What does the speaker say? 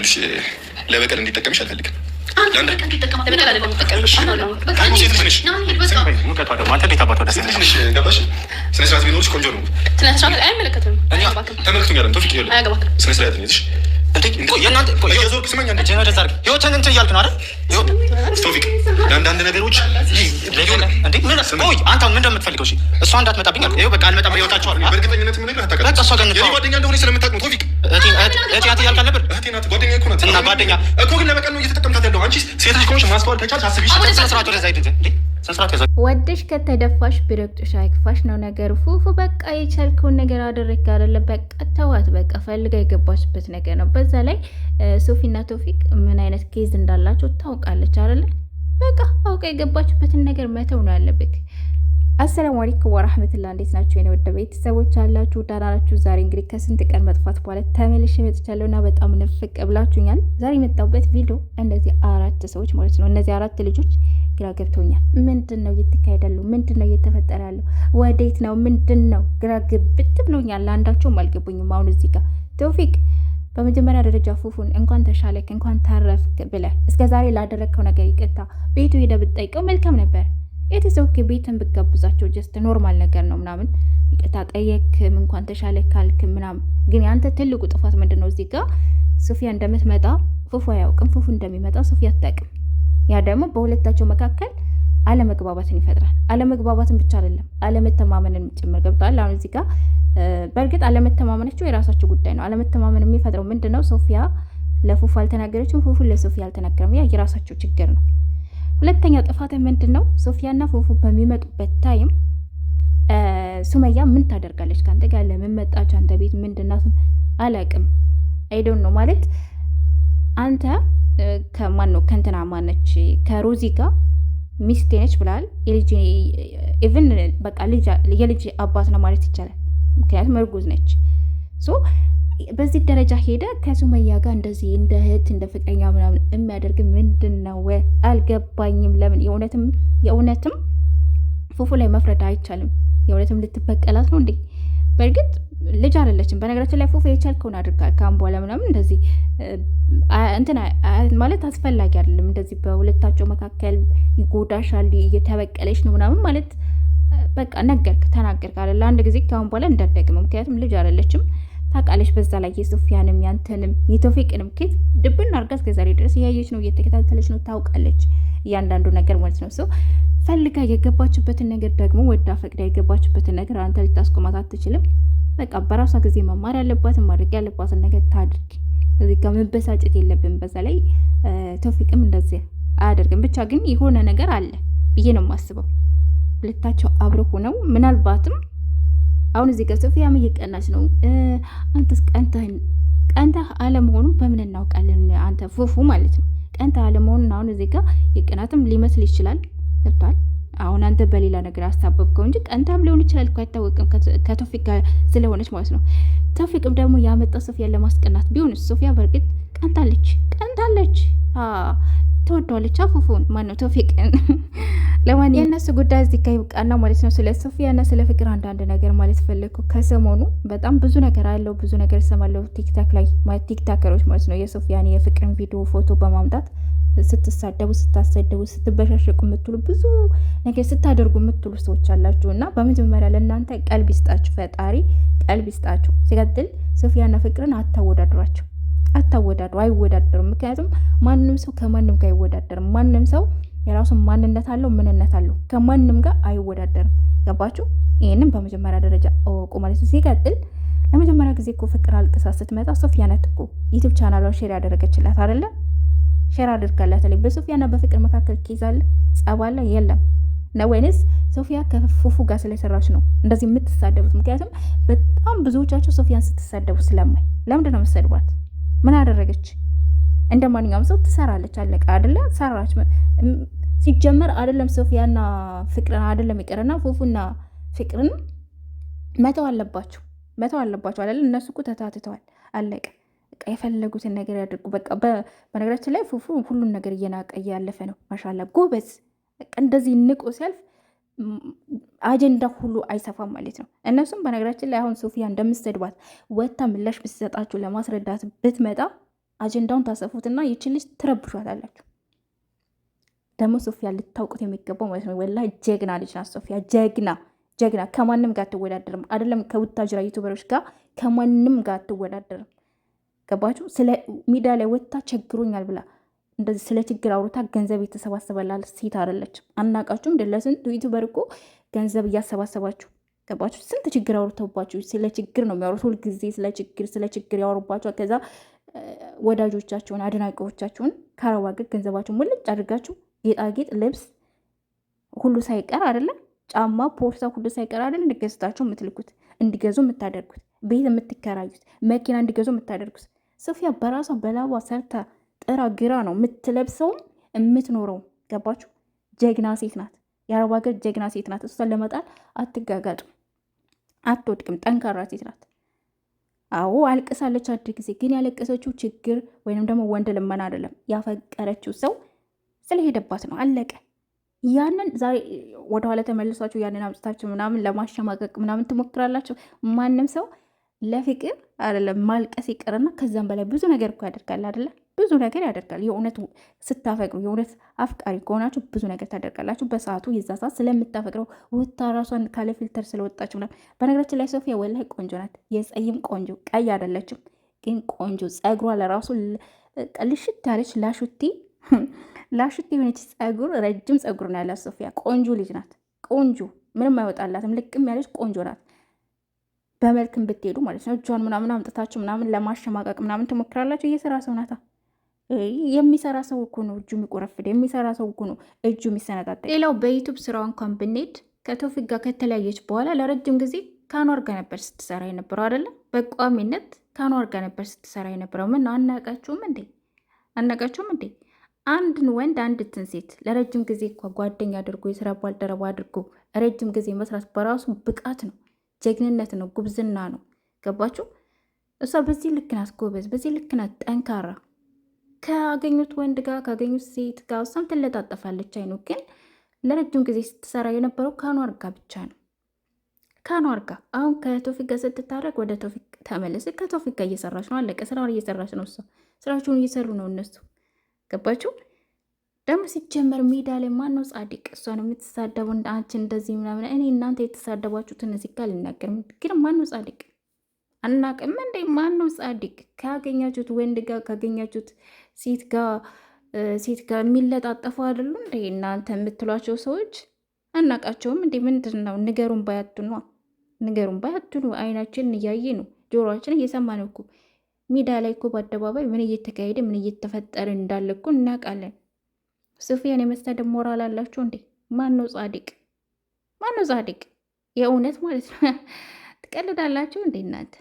ይኸውልሽ ለበቀል እንዲጠቀምሽ አልፈልግም። ስነ ስርዓት ቢኖርሽ ቆንጆ ነው። ተመልክቶኛል። ቶፊቅ ስነ ስርዓት ነሽ። ለአንዳንድ ነገሮች አንተ ምን እንደምትፈልገው እሷ እንዳትመጣብኝ በእርግጠኝነት ጓደኛ እንደሆነ ስለምታውቅ ነው። ቶፊቅ እያልክ አልነበር? ጓደኛ እኮ ናት። እና ጓደኛ እኮ ግን ለበቀል ነው እየተጠቀምታት ያለው። አንቺ ሴት ልጅ ከሆንሽ ማስተዋል ከቻልሽ አስቢ። ወደሽ ከተደፋሽ ቢረግጥሽ አይክፋሽ ነው ነገሩ። ፉፉ በቃ የቻልከውን ነገር አደረግ አይደለ? በቃ ተዋት። በቃ ፈልጋ የገባችበት ነገር ነው። በዛ ላይ ሶፊና ቶፊቅ ምን አይነት ኬዝ እንዳላቸው ታውቃለች አይደለ? በቃ አውቃ የገባችበትን ነገር መተው ነው ያለብክ። አሰላሙ አለይኩም ወራህመቱላሂ። እንዴት ናችሁ የኔ ወደ ቤተሰቦች አላችሁ? ደህና ናችሁ? ዛሬ እንግዲህ ከስንት ቀን መጥፋት በኋላ ተመልሼ መጥቻለሁና በጣም ንፍቅ ብላችሁኛል። ዛሬ የመጣሁበት ቪዲዮ እነዚህ 4 ሰዎች ማለት ነው፣ እነዚህ 4 ልጆች ግራ ገብቶኛል። ምንድን ነው እየተካሄደ ያለው? ምንድን ነው እየተፈጠረ ያለው? ወዴት ነው? ምንድን ነው? ግራ ግብት ብሎኛል። አንዳቸውም አልገቡኝም። አሁን እዚህ ጋር ቶፊቅ በመጀመሪያ ደረጃ ፉፉን እንኳን ተሻለክ እንኳን ታረፍክ ብለህ እስከ ዛሬ ላደረግከው ነገር ይቅርታ ቤቱ ሄደህ ብትጠይቀው መልካም ነበር። የተሰውክ ቤትን ብትጋብዛቸው ጀስት ኖርማል ነገር ነው ምናምን ይቅርታ ጠየክም እንኳን ተሻለክ ካልክ ምናምን። ግን ያንተ ትልቁ ጥፋት ምንድን ነው? እዚህ ጋር ሶፊያ እንደምትመጣ ፉፉ አያውቅም፣ ፉፉ እንደሚመጣ ሶፊያ አታውቅም። ያ ደግሞ በሁለታቸው መካከል አለመግባባትን ይፈጥራል። አለመግባባትን ብቻ አይደለም አለመተማመንን ጭምር ገብቷል። አሁን እዚህ ጋር በእርግጥ አለመተማመናቸው የራሳቸው ጉዳይ ነው። አለመተማመን የሚፈጥረው ምንድን ነው? ሶፊያ ለፉፉ አልተናገረችም፣ ፉፉ ለሶፊያ አልተናገረም። ያ የራሳቸው ችግር ነው። ሁለተኛው ጥፋት ምንድን ነው? ሶፊያና ፉፉ በሚመጡበት ታይም ሱመያ ምን ታደርጋለች? ከአንተ ጋር ለምን መጣች? አንተ ቤት ምንድናት? አላውቅም። አይዶን ነው ማለት አንተ ከማን ነው ከእንትና ማነች ከሮዚ ጋር ሚስቴ ነች ብላል። የልጅ ኢቭን በቃ የልጅ አባት ነው ማለት ይቻላል። ምክንያቱም እርጉዝ ነች። ሶ በዚህ ደረጃ ሄደ ከሱመያ ጋር እንደዚህ እንደ እህት እንደ ፍቅረኛ ምናምን የሚያደርግ ምንድን ነው? አልገባኝም። ለምን የእውነትም ፉፉ ላይ መፍረድ አይቻልም። የእውነትም ልትበቀላት ነው እንዴ? በእርግጥ ልጅ አይደለችም። በነገራችን ላይ ፉፉ የቻልከውን አድርጋል። ካሁን በኋላ ምናምን እንደዚህ እንትን ማለት አስፈላጊ አይደለም። እንደዚህ በሁለታቸው መካከል ይጎዳሻል፣ እየተበቀለች ነው ምናምን ማለት በቃ ተናገርክ አይደል? አንድ ጊዜ ካሁን በኋላ እንዳትደግመው። ምክንያቱም ልጅ አይደለችም ታውቃለች። በዛ ላይ የሶፊያንም ያንተንም የቶፊቅንም ኬት ድብን አድርጋ እስከዛሬ ድረስ እያየች ነው፣ እየተከታተለች ነው፣ ታውቃለች እያንዳንዱ ነገር ማለት ነው። ሰው ፈልጋ የገባችበትን ነገር ደግሞ ወዳ ፈቅዳ የገባችበትን ነገር አንተ ልታስቆማት አትችልም። በቃ በራሷ ጊዜ መማር ያለባትን ማድረግ ያለባትን ነገር ታድርግ። እዚህ ጋር መበሳጨት የለብን። በዛ ላይ ቶፊቅም እንደዚህ አያደርግም። ብቻ ግን የሆነ ነገር አለ ብዬ ነው የማስበው። ሁለታቸው አብረው ሆነው ምናልባትም አሁን እዚህ ጋር ሶፊያም እየቀናች ነው። አንተስ ቀንተህ አለመሆኑን በምን እናውቃለን? አንተ ፉፉ ማለት ነው ቀንተህ አለመሆኑን አሁን እዚህ ጋር የቅናትም ሊመስል ይችላል። ገብቷል? አሁን አንተ በሌላ ነገር አሳበብከው እንጂ ቀንታም ሊሆን ይችላል እኮ አይታወቅም። ከቶፊቅ ጋር ስለሆነች ማለት ነው። ቶፊቅም ደግሞ ያመጣ ሶፊያን ለማስቀናት ቢሆንስ? ሶፊያ በእርግጥ ቀንታለች። ተወዷለች። ፉፉን ማነው ቶፊቅን። ለማንኛውም የእነሱ ጉዳይ እዚህ ጋር ይብቃና ማለት ነው። ስለ ሶፊያና ስለ ፍቅር አንዳንድ ነገር ማለት ፈለግኩ። ከሰሞኑ በጣም ብዙ ነገር አለው፣ ብዙ ነገር እሰማለሁ ቲክታክ ላይ ቲክታከሮች ማለት ነው የሶፊያን የፍቅርን ቪዲዮ ፎቶ በማምጣት ስትሳደቡ፣ ስታሰደቡ፣ ስትበሻሸቁ የምትሉ ብዙ ነገር ስታደርጉ የምትሉ ሰዎች አላችሁ። እና በመጀመሪያ ለእናንተ ቀልብ ይስጣችሁ፣ ፈጣሪ ቀልብ ይስጣችሁ። ሲቀጥል ሶፊያና ፍቅርን አታወዳድሯቸው፣ አይወዳደሩም። ምክንያቱም ማንም ሰው ከማንም ጋር አይወዳደርም። ማንም ሰው የራሱን ማንነት አለው፣ ምንነት አለው። ከማንም ጋር አይወዳደርም። ገባችሁ? ይህንም በመጀመሪያ ደረጃ እወቁ ማለት ነው። ሲቀጥል ለመጀመሪያ ጊዜ እኮ ፍቅር አልቅሳ ስትመጣ ሶፊያ ናት እኮ ዩቲዩብ ቻናሏን ሼር ያደረገችላት አይደለ? ሼር አድርጋላት ላይ በሶፊያና በፍቅር መካከል ኬዝ አለ፣ ጸብ አለ? የለም ነው ወይንስ ሶፊያ ከፉፉ ጋር ስለሰራች ነው እንደዚህ የምትሳደቡት? ምክንያቱም በጣም ብዙዎቻቸው ሶፊያን ስትሳደቡ ስለማይ ለምንድን ነው የምትሰድቧት? ምን አደረገች? እንደ ማንኛውም ሰው ትሰራለች፣ አለቃ አይደለ? ሰራች። ሲጀመር አይደለም ሶፊያና ፍቅርን አይደለም ይቀርና ፉፉና ፍቅርን መተው አለባቸው አይደለ? እነሱ እኮ ተታትተዋል፣ አለቀ። በቃ የፈለጉትን ነገር ያድርጉ። በቃ በነገራችን ላይ ፉፉ ሁሉን ነገር እየናቀ እያለፈ ነው። ማሻላ ጎበዝ። በቃ እንደዚህ ንቆ ሲያልፍ አጀንዳ ሁሉ አይሰፋም ማለት ነው። እነሱም በነገራችን ላይ አሁን ሶፊያ እንደምትሰድባት ወታ ምላሽ ብትሰጣችሁ ለማስረዳት ብትመጣ አጀንዳውን ታሰፉትና ይችን ልጅ ትረብሿታላችሁ። ደግሞ ሶፊያ ልታውቁት የሚገባው ማለት ነው ወላሂ ጀግና ልጅ ናት። ሶፊያ ጀግና ከማንም ጋር አትወዳደርም። አይደለም ከቡታጅራ ዩቱበሮች ጋር ከማንም ጋር አትወዳደርም። ገባችሁ? ስለ ሚዲያ ላይ ወጥታ ቸግሮኛል ብላ እንደዚህ ስለ ችግር አውርታ ገንዘብ የተሰባሰበላል ሴት አይደለችም። አናቃችሁም? ለስንቱ ዩቱበር እኮ ገንዘብ እያሰባሰባችሁ ገባችሁ? ስንት ችግር አውርተውባችሁ ስለ ችግር ነው የሚያወሩት። ሁልጊዜ ስለ ችግር ያወሩባችኋል። ከዛ ወዳጆቻችሁን አድናቂዎቻችሁን ከአረብ ሀገር ገንዘባችሁን ሙልጭ አድርጋችሁ ጌጣጌጥ፣ ልብስ ሁሉ ሳይቀር አይደለም ጫማ፣ ፖርሳ ሁሉ ሳይቀር አይደል እንዲገዝታችሁ የምትልኩት እንዲገዙ የምታደርጉት ቤት የምትከራዩት መኪና እንዲገዙ የምታደርጉት። ሶፊያ በራሷ በላቧ ሰርታ ጥራ ግራ ነው የምትለብሰውም የምትኖረው። ገባችሁ? ጀግና ሴት ናት። የአረብ ሀገር ጀግና ሴት ናት። እሷን ለመጣል አትጋጋጡም፣ አትወድቅም። ጠንካራ ሴት ናት። አዎ አልቅሳለች አንድ ጊዜ። ግን ያለቀሰችው ችግር ወይንም ደግሞ ወንድ ልመና አይደለም። ያፈቀረችው ሰው ስለሄደባት ነው። አለቀ። ያንን ዛሬ ወደኋላ ተመልሷችሁ ያንን አምጥታችሁ ምናምን ለማሸማቀቅ ምናምን ትሞክራላችሁ። ማንም ሰው ለፍቅር አይደለም ማልቀስ ይቅርና ከዛም በላይ ብዙ ነገር እኮ ያደርጋል አይደለ? ብዙ ነገር ያደርጋል። የእውነት ስታፈቅሩ የእውነት አፍቃሪ ከሆናችሁ ብዙ ነገር ታደርጋላችሁ። በሰዓቱ የዛ ሰዓት ስለምታፈቅረው ወታ ራሷን ካለ ፊልተር ስለወጣች ምናምን። በነገራችን ላይ ሶፊያ ወላሂ ቆንጆ ናት። የጸይም ቆንጆ ቀይ አይደለችም፣ ግን ቆንጆ ጸጉሯ ለራሱ ልሽት ያለች ላሹቲ የሆነች ጸጉር ረጅም ጸጉር ነው ያላት ሶፊያ። ቆንጆ ልጅ ናት። ቆንጆ ምንም አይወጣላትም። ልቅም ያለች ቆንጆ ናት። በመልክም ብትሄዱ ማለት ነው። እጇን ምናምን አምጥታችሁ ምናምን ለማሸማቀቅ ምናምን ትሞክራላችሁ። እየሰራ ሰው ናታ። የሚሰራ ሰው እኮ ነው እጁ የሚቆረፍድ። የሚሰራ ሰው እኮ ነው እጁ የሚሰነጣጠቅ። ሌላው በዩቱብ ስራው እንኳን ብንሄድ ከቶፊቅ ጋር ከተለያየች በኋላ ለረጅም ጊዜ ከአኗር ጋር ነበር ስትሰራ የነበረው አይደለም። በቋሚነት ከአኗር ጋር ነበር ስትሰራ የነበረው። ምን አናቃችሁም እንዴ? አንድን ወንድ አንድትን ሴት ለረጅም ጊዜ እኳ ጓደኛ አድርጎ የስራ ባልደረባ አድርጎ ረጅም ጊዜ መስራት በራሱ ብቃት ነው፣ ጀግንነት ነው፣ ጉብዝና ነው። ገባችሁ? እሷ በዚህ ልክ ናት ጎበዝ፣ በዚህ ልክ ናት ጠንካራ። ካገኙት ወንድ ጋር ካገኙት ሴት ጋር እሷም ትለጣጠፋለች። አይኑ ግን ለረጅም ጊዜ ስትሰራ የነበረው ከአኗር ጋር ብቻ ነው። ከአኗር ጋር አሁን ከቶፊቅ ጋር ስትታረቅ ወደ ቶፊቅ ተመለስ። ከቶፊቅ ጋር እየሰራች ነው። አለቀ። ስራውን እየሰራች ነው። እሷ ስራቸውን እየሰሩ ነው እነሱ። ገባችሁ? ደግሞ ሲጀመር ሜዳ ላይ ማነው ጻድቅ? እሷ ነው የምትሳደቡ እንደ አንቺ እንደዚህ ምናምን። እኔ እናንተ የተሳደባችሁትን እዚህ ጋር ልናገርም፣ ግን ማነው ጻድቅ አናቅም እንዴ? ማነው ጻድቅ? ካገኛችሁት ወንድ ጋር ካገኛችሁት ሴት ጋር የሚለጣጠፉ አይደሉ እንዴ እናንተ የምትሏቸው ሰዎች? አናቃቸውም እንዴ? ምንድን ነው? ንገሩን ባያትኑ አይናችን እያየ ነው፣ ጆሮችን እየሰማ ነው እኮ። ሜዳ ላይ እኮ በአደባባይ ምን እየተካሄደ ምን እየተፈጠረ እንዳለ እኮ እናውቃለን። ሶፊያን የመሳደብ ሞራል አላችሁ እንዴ? ማነው ጻድቅ? የእውነት ማለት ነው። ትቀልዳላችሁ እንዴ እናንተ?